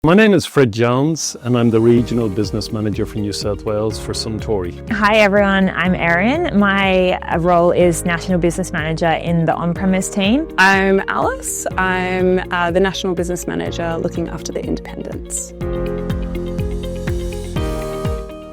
My name is Fred Jones and I'm the Regional Business Manager for New South Wales for Suntory. Hi everyone, I'm Erin. My role is National Business Manager in the on-premise team. I'm Alice. I'm the National Business Manager looking after the independents.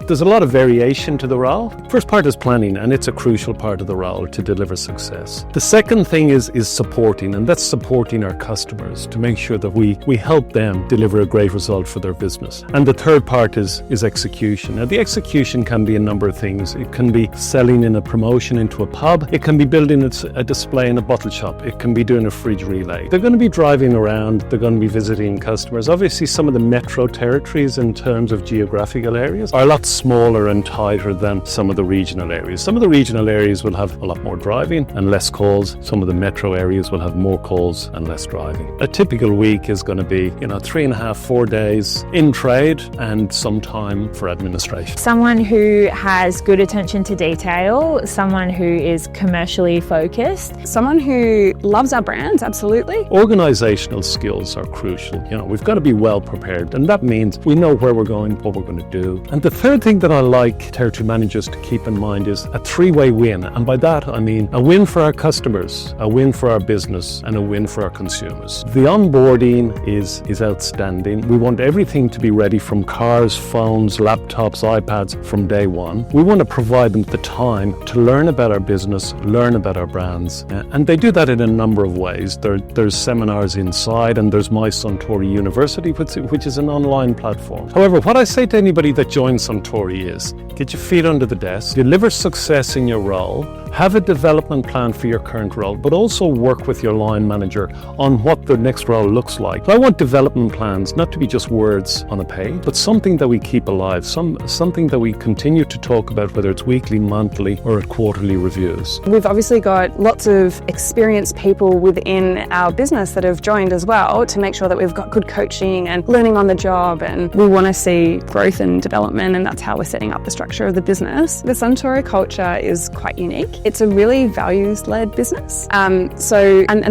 There's a lot of variation to the role. First part is planning, and it's a crucial part of the role to deliver success. The second thing is supporting, and that's supporting our customers to make sure that we help them deliver a great result for their business. And the third part is execution. Now the execution can be a number of things. It can be selling in a promotion into a pub. It can be building a display in a bottle shop. It can be doing a fridge relay. They're going to be driving around. They're going to be visiting customers. Obviously some of the metro territories in terms of geographical areas are a lot smaller and tighter than some of the regional areas. Some of the regional areas will have a lot more driving and less calls. Some of the metro areas will have more calls and less driving. A typical week is going to be, 3.5, 4 days in trade and some time for administration. Someone who has good attention to detail, someone who is commercially focused. Someone who loves our brands, absolutely. Organisational skills are crucial. We've got to be well prepared, and that means we know where we're going, what we're going to do. And the third thing that I like territory managers to keep in mind is a three-way win. And by that, I mean a win for our customers, a win for our business, and a win for our consumers. The onboarding is outstanding. We want everything to be ready from cars, phones, laptops, iPads from day one. We want to provide them the time to learn about our business, learn about our brands. And they do that in a number of ways. There's seminars inside, and there's My Suntory University, which is an online platform. However, what I say to anybody that joins Suntory is get your feet under the desk, deliver success in your role, have a development plan for your current role, but also work with your line manager on what the next role looks like. So I want development plans not to be just words on a page, but something that we keep alive, something that we continue to talk about, whether it's weekly, monthly, or at quarterly reviews. We've obviously got lots of experienced people within our business that have joined as well to make sure that we've got good coaching and learning on the job, and we want to see growth and development, and that's how we're setting up the structure of the business. The Suntory culture is quite unique. It's a really values-led business. And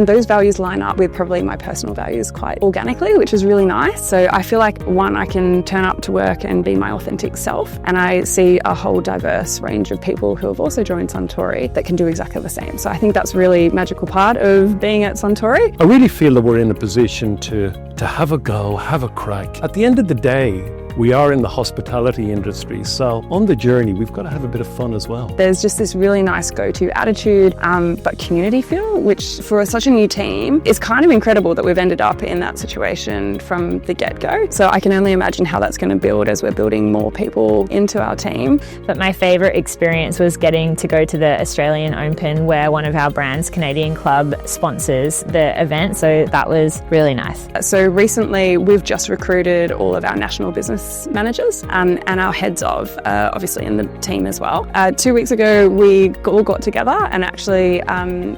those values line up with probably my personal values quite organically, which is really nice. So I feel like, one, I can turn up to work and be my authentic self. And I see a whole diverse range of people who have also joined Suntory that can do exactly the same. So I think that's a really magical part of being at Suntory. I really feel that we're in a position to have a go, have a crack. At the end of the day, we are in the hospitality industry, so on the journey, we've got to have a bit of fun as well. There's just this really nice go-to attitude, but community feel, which for such a new team is kind of incredible that we've ended up in that situation from the get-go. So I can only imagine how that's going to build as we're building more people into our team. But my favourite experience was getting to go to the Australian Open, where one of our brands, Canadian Club, sponsors the event. So that was really nice. So recently, we've just recruited all of our national business managers and our heads of, obviously in the team as well. 2 weeks ago, we all got together and actually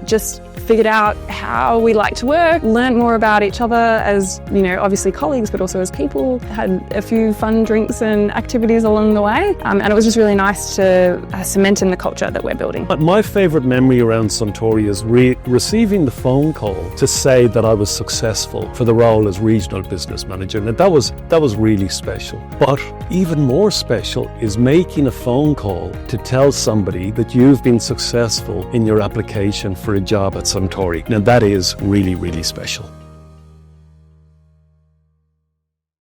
just figured out how we like to work, learned more about each other as, obviously colleagues, but also as people, had a few fun drinks and activities along the way. And it was just really nice to cement in the culture that we're building. But my favourite memory around Suntory is receiving the phone call to say that I was successful for the role as Regional Business Manager. Now that was really special. But even more special is making a phone call to tell somebody that you've been successful in your application for a job at Suntory. Now that is really, really special.